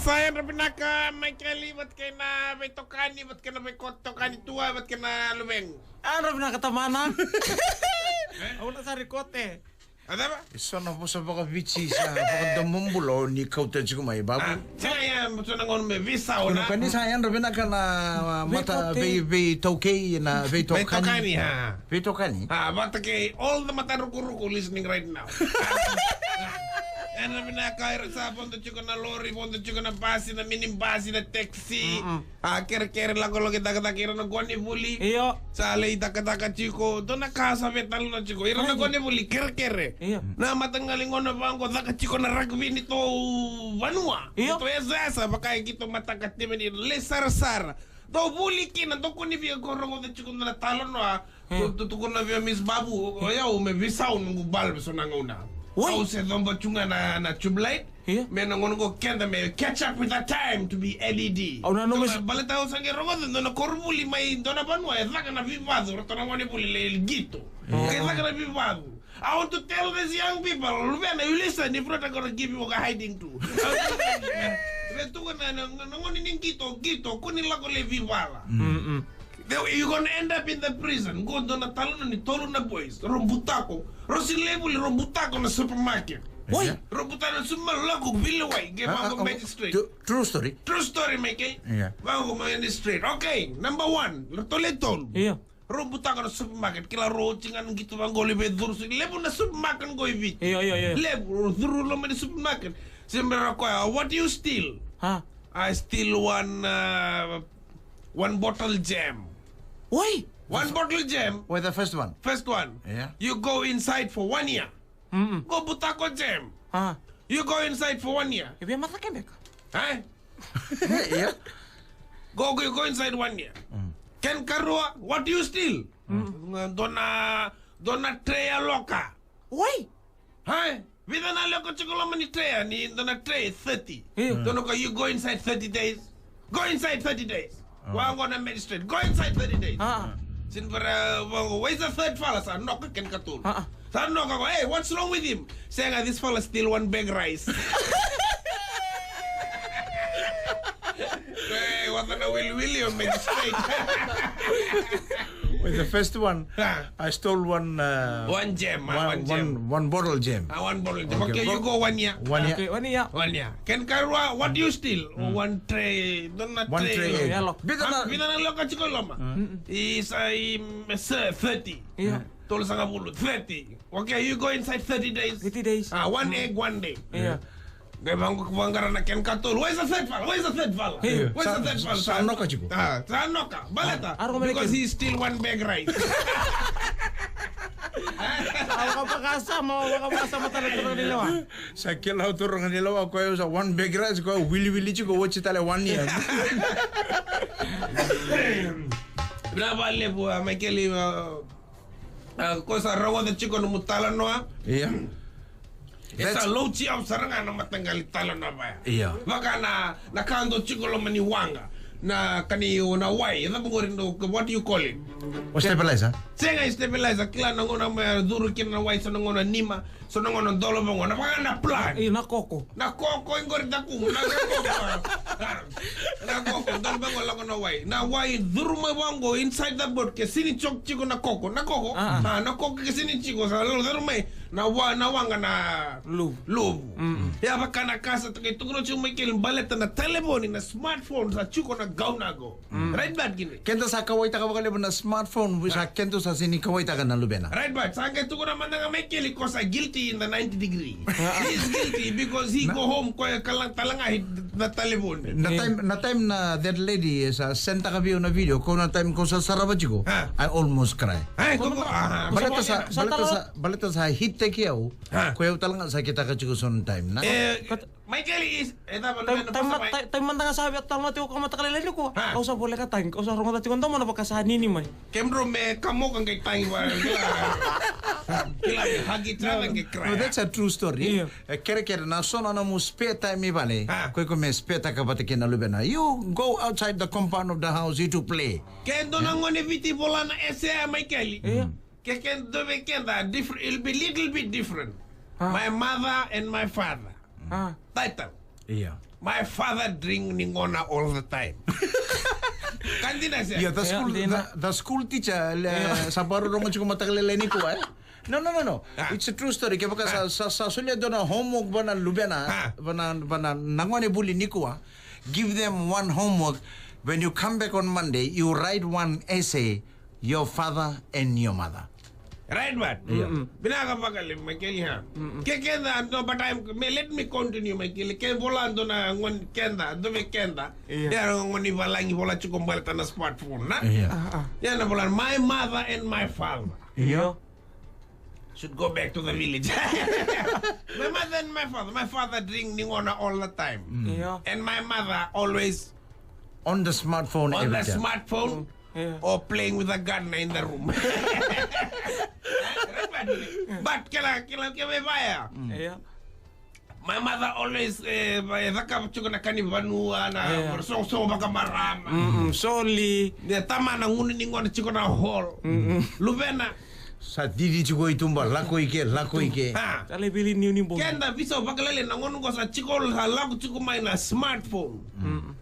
Saya na pinaka may kaliwat kay na may tokani, ba't ka na may tokani tua, ba't ka na lumeng? Ano na katamanan? Ako na sa rikote. Ada ba? Isa na po sa baka Viti sa pagkandamong bulo ni kautan si kumay babu. Saya mo nang may visa o Kuno na. kani sayang rabi na ka na mata ve tokay na ve May tokani. tokani ha. Ve tokani. Ba't kay all the mata ruku-ruku listening right now. Ano pinaka sa pondo chuko na lori, pondo chuko na basi na minim basi na taxi. Kere-kere lang ko kita kira na gwani buli. Iyo. Sa alay taka chiko, do na kasa vetalo na chiko. Ira na gwani buli kere-kere. Iyo. Na matanggaling na ba ko taka chiko na rugby nito Vanua. Iyo. Ito esa baka kito matakat ni meni lesar-sar. Do buli kin do ko ni via korong da chiko na talon na. Tu ko na via Miss Babu. Oya o me visau nungu balbe so nanguna. Au se domba chunga na tube light. Yeah. Me nangono ko kenda me catch up with the time to be LED. Au na no baleta o sange rongo no korbuli mai dona banwa e zaka na vivado roto na ngoni buli le gito. Ke zaka na vivado. I want to tell these young people, Luvena, you listen, if not I'm gonna give you a hiding too. Ngoni ning gito, kuni lako le vivala. You're gonna end up in the prison. Go to na talon ni tolo na boys. Rombutako. Rosi level rombutako na supermarket. Why? Rombutako na supermarket. Bilaway. Give ako magistrate. True story. True story, Mikey. Yeah. Ako magistrate. Okay, number 1. Toletol. Iya. Rombutako na supermarket. Kila roaching anong gitu bang goli beduro. Level na supermarket go Viti. Iya. Level duro lo na supermarket. Sembra ko, what do you steal? Ha? I steal one bottle jam. Why? One bottle jam. Why the first one? First one. Yeah. You go inside for 1 year. Go butako jam. Ha? You go inside for 1 year. Ibi mata kembek. Huh? Yeah. Go inside 1 year. Ken karua, what do you steal? Dona treya loka. Why? Huh? Vida na loka chukula mani treya ni dona tray 30. Yeah. Dona you go inside 30 days. Go inside 30 days. Well, I'm gonna magistrate. Go inside 30 days. Sin para where's the third fella? Sa knock ken katul. Sa knock ako, hey, what's wrong with him? Saying this fella steal 1 bag rice. Hey, what the William magistrate? With the first one, I stole one. One gem. One bottle jam. One bottle jam. Okay, you go 1 year. 1 year. Okay, wani ya. 1 year. Ken karwa, what do you steal? One tray. Don't not One tray. Yalo. Bita na. Bita na loka chiko loma. Is 30. Iya. Tol sanga bulu 30. Okay, you go inside 30 days. 30 days. 1 egg 1 day. Iya. Gaya bangko kubangara na ken katul. Where's the third fella? Where's the third fella? Hey, Where's the third fella? Sa ano ka, Chico? Sa ano ka? Baleta. Because Araw he steal 1 bag rice. Ako makapakasa mo talaga nila wa. Sa kilaw turong nila ako yung sa one bag rice ko willy chiko watch tale 1 year. Bravo po, may keli cosa rawa de chico no mutala no. Yeah. Esa lochi au saranga na matanggali tala na ba. Yeah. Baka na nakando chico lo maniwanga na kani na wai. Esa bungorindo, what do you call it? O stabilizer? Senga stabilizer kila nangona ma duru kin na wai so nangona nima so nangona dolo bango na baka na plan. Iya na koko. Na koko ingorita ku na koko dolo bango la na wai. Na wai duru ma bango inside the boat ke sini chok chico na koko. Na koko ke sini chico sa duru mai na wanga na love. Ya baka na kasa take tugro chu mai kel baleta na telephone na smartphone sa chuko na gaunago. Right bad gini. Kento sa kawai ta kabakali na smartphone sa kento sa sini kawai ta na lubena. Right bad. Sa kento ko naman nga may kel ko sa guilty in the 90 degree. He is guilty because he go home ko kalang talangahit na telephone. Na time na that lady sa senta ka na video ko na time ko sa Sarabachigo. I almost cry. Ay, ko balita sa hit take yaw. Ko yaw talaga sa kita ka chigo son time na. Michael is Time man nga sabi at tama tiyo ka matakalilay ko. Kau sa boleh ka time, kau sa rong tati kondo mo na pagkasahan nini may. Kembro me kamo kang kay tayo wa. Kila hagi travel kay cry. No, that's a true story. Kere na so na mo spare time mi bale. Ko me spare ta ka pati kina lubena. You go outside the compound of the house you to play. Kendo na ngone Viti bola na SA Michael. Kendo me kenda different, it'll be little bit different. My mother and my father. Title. Yeah. My father drink Ningona all the time. Kantina siya. Yeah, the school teacher sa barurong ko matagalele ni ko No. It's a true story. Kaya baka sa sulit doon na homework ba na lubena, ba na nangwane buli ni ko give them one homework. When you come back on Monday, you write one essay, your father and your mother. Right, man. Binakapagaling, Michael, ha. Kekenda, no, but let me continue, Michael. Kaya volando na ngon kenda, dove kenda. Yan ang ngoni balangi bola chukumbalta na smartphone, na? Yan na bola, my mother and my father. Should go back to the village. My mother and my father. My father drink Ningona all the time. And my mother always on the smartphone. On the smartphone or playing with a gun in the room. But kila baya. My mother always zakap chukuna kanivanua na so baka marama. Soli. Dia tama na nguni Ningona chukuna hall. Lubena. Sa didi chuko itumba lako ike. Tale bili ni bo. Kenda viso bakalele na ngono sa chikol halako chuko mai na smartphone.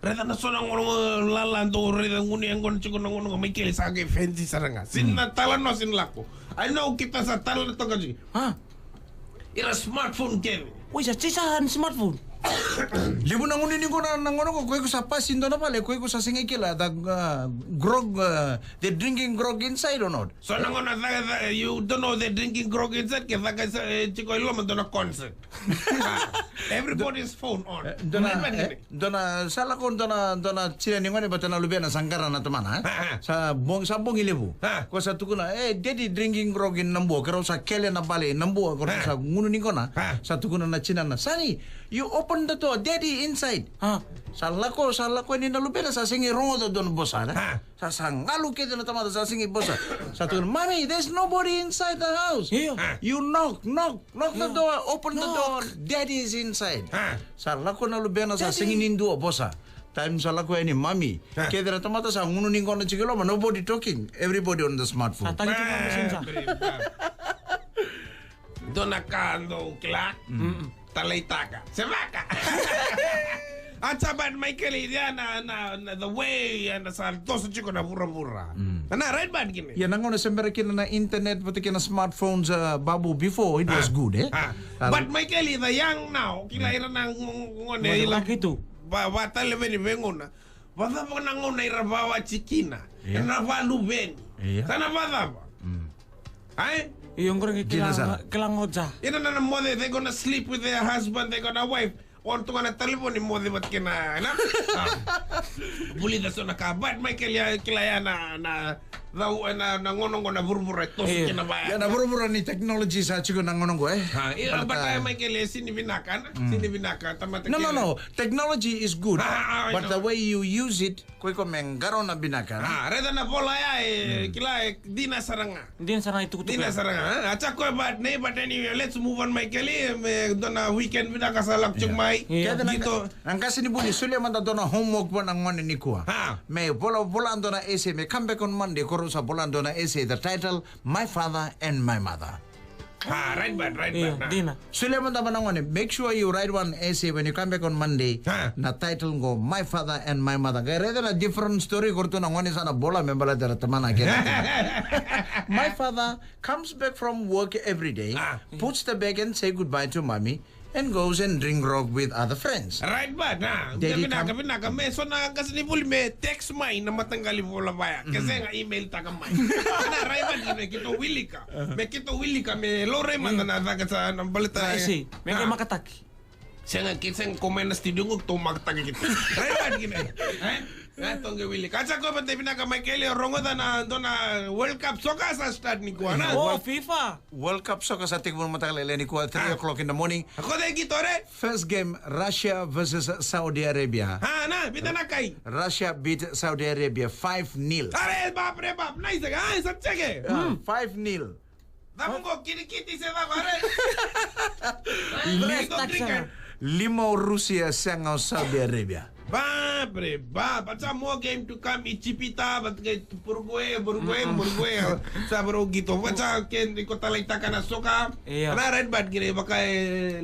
Reda na sona ngono lalando reda nguni ngono chuko na ngono mai kele sa ke fancy saranga. Sinna talano sin lako. I know kita sa talano to kaji. Ira smartphone game. Woi sa chisahan smartphone. Libu nangun ini ko ko sa pasin do na pale ko sa singi kila grog they drinking grog inside or not. So nangon na you don't know they drinking grog inside ke vaga chiko ilo man do na concert. Everybody's phone on. Dona sala kon dona chira ni ngone batana lubena sangkara na temana sa bong ilibu ko sa tukuna daddy drinking grog in nambo karo sa kele na pale nambo ko sa ngunu ni kona sa tukuna na china na sani you open the door, daddy inside. Salah ko ini nalupena sa singi rongo do don bosa na. Sa sangalu ke na tamada sa singi bosa. Sa tukun, mommy, there's nobody inside the house. You knock the door, open the door, daddy is inside. Salah ko nalupena sa singi nindu bosa. Time salah ko ini mommy. Ke na tamada sa ngunu ningo na chikilo, nobody talking, everybody on the smartphone. Donakando kla. Talaitaka. Semaka. At saban Michael na the way and sa dos chico na burra. Na right bad gini. Yeah, nangon na sembere kina na internet pati kina smartphones Babu before it was good But Michael the young now kila ira na ngone ila kitu. Ba tale beni bengona. Bada pa na ngona ira bawa chikina. Na valu beni. Sana bada ba. Ay yung kelang oja. Ina na mother, they're gonna sleep with their husband, they're gonna wife. On to na telephone ni mother bat kina na. Buli da so nakabat Michael ya kilaya na ngonong na burbura to kina ba. Ya na burbura ni technology sa chiko na ngonong But Michael sinibinakan tamat. No. Technology is good. But the way you use it, ko mengaro na binakan. Reda na bola ya kila dina saranga. Dina saranga itu. Dina saranga. Acha ko but anyway, let's move on Michael. Dona weekend binaka sa lakchuk mai. Dito. Ang kasi ni Buli sulia man dona homework po nang ngone ni kuha. Me bola dona essay me come back on Monday koro sa bola dona essay the title My Father and My Mother. Right bad. Dina. Sulia man nang ngone make sure you write one essay when you come back on Monday. Na title go My Father and My Mother. Kaya na different story korto nang ngone sana bola me bala dara temana kaya. My father comes back from work every day, puts the bag and say goodbye to mommy. And goes and drink grog with other friends. Right ba na? Binaka me so na kasi ni Buli me text mai na matanggali bola baya. Kasi nga email ta ka mai. Na right ba ni kito willy ka. Me kito willy ka me lore man na dagat sa nang balita. Si, me kay makataki. Siya nga kisang komen na studio ngog to magtagi kita. Right ba gini? Tong willy. Kacha ko ba tayo pinaka Michael rongo na World Cup soccer sa start ni Kuana. FIFA. World Cup soccer sa tingin mo matagal ni Kuana 3 o'clock in the morning. Ako dahil gito re. First game Russia versus Saudi Arabia. Bita na kay. Russia beat Saudi Arabia 5-0. Are bap. Nice ga. Sa check 5-0. Damo ko kinikiti sa pare. Limo Rusia sang Saudi Arabia. Ba pre, but some more game to come, Ichipita, but get Burgue, sa bro gito. But sa ken ko talita ka na soka. Na red bad gire baka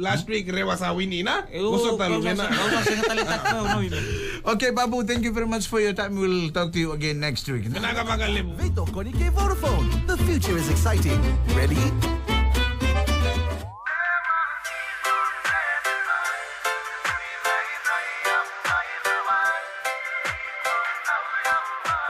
last week rewa sa wini na. Gusto talo na. Okay, Babu, thank you very much for your time. We'll talk to you again next week. Nagapagalim. Vito con i Vodafone. The future is exciting. Ready?